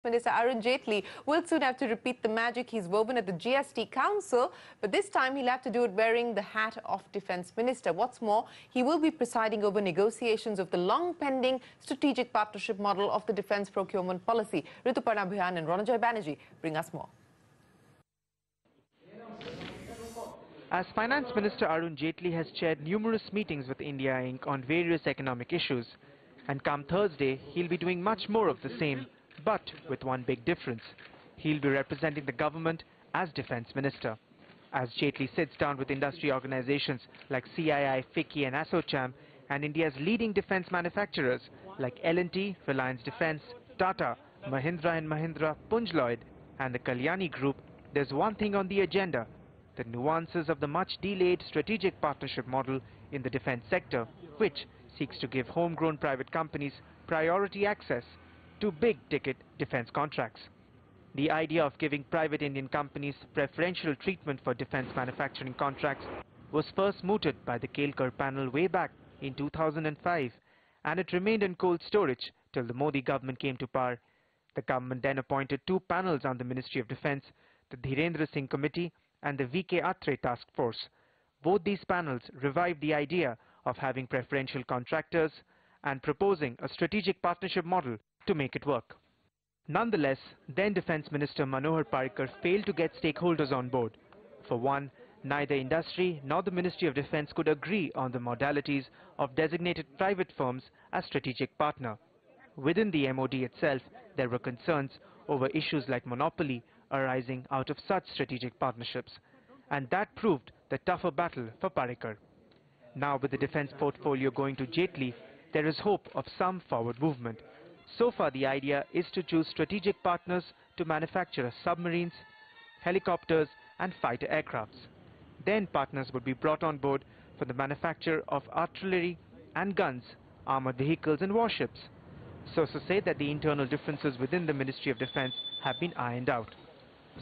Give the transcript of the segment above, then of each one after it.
Minister Arun Jaitley will soon have to repeat the magic he's woven at the GST Council, but this time he'll have to do it wearing the hat of Defence Minister. What's more, he will be presiding over negotiations of the long-pending strategic partnership model of the defence procurement policy. Rituparna Bhuyan and Ranajay Banerjee bring us more. As Finance Minister Arun Jaitley has chaired numerous meetings with India Inc. on various economic issues, and come Thursday, he'll be doing much more of the same. But with one big difference, he'll be representing the government as Defence Minister. As Jaitley sits down with industry organizations like CII, FICCI and ASSOCHAM and India's leading defence manufacturers like L&T, Reliance Defence, Tata, Mahindra & Mahindra, Punj Lloyd and the Kalyani Group, there's one thing on the agenda: the nuances of the much-delayed strategic partnership model in the defence sector, which seeks to give homegrown private companies priority access to big-ticket defence contracts. The idea of giving private Indian companies preferential treatment for defence manufacturing contracts was first mooted by the Kelkar panel way back in 2005, and it remained in cold storage till the Modi government came to power. The government then appointed two panels on the Ministry of Defence, the Dhirendra Singh Committee and the V.K. Atre Task Force. Both these panels revived the idea of having preferential contractors and proposing a strategic partnership model to make it work. Nonetheless, then Defence Minister Manohar Parrikar failed to get stakeholders on board. For one, neither industry nor the Ministry of Defence could agree on the modalities of designated private firms as strategic partner. Within the MOD itself, there were concerns over issues like monopoly arising out of such strategic partnerships, and that proved the tougher battle for Parrikar. Now with the defence portfolio going to Jaitley, there is hope of some forward movement. So far, the idea is to choose strategic partners to manufacture submarines, helicopters and fighter aircrafts. Then partners would be brought on board for the manufacture of artillery and guns, armoured vehicles and warships. Sources say that the internal differences within the Ministry of Defence have been ironed out.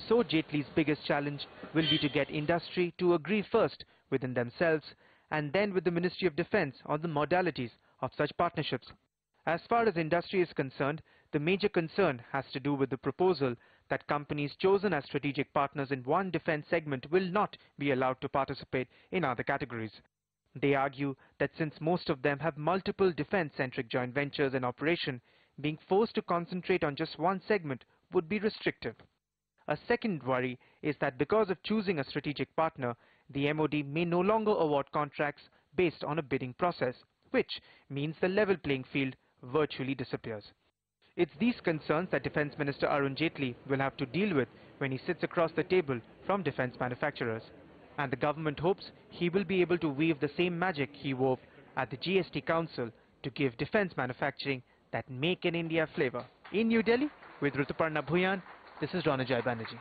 So Jaitley's biggest challenge will be to get industry to agree first within themselves and then with the Ministry of Defence on the modalities of such partnerships. As far as industry is concerned, the major concern has to do with the proposal that companies chosen as strategic partners in one defence segment will not be allowed to participate in other categories. They argue that since most of them have multiple defence-centric joint ventures in operation, being forced to concentrate on just one segment would be restrictive. A second worry is that because of choosing a strategic partner, the MOD may no longer award contracts based on a bidding process, which means the level playing field virtually disappears. It's these concerns that Defence Minister Arun Jaitley will have to deal with when he sits across the table from defence manufacturers. And the government hopes he will be able to weave the same magic he wove at the GST Council to give defence manufacturing that Make in India flavour. In New Delhi, with Rituparna Bhuyan, this is Ranajay Banerjee.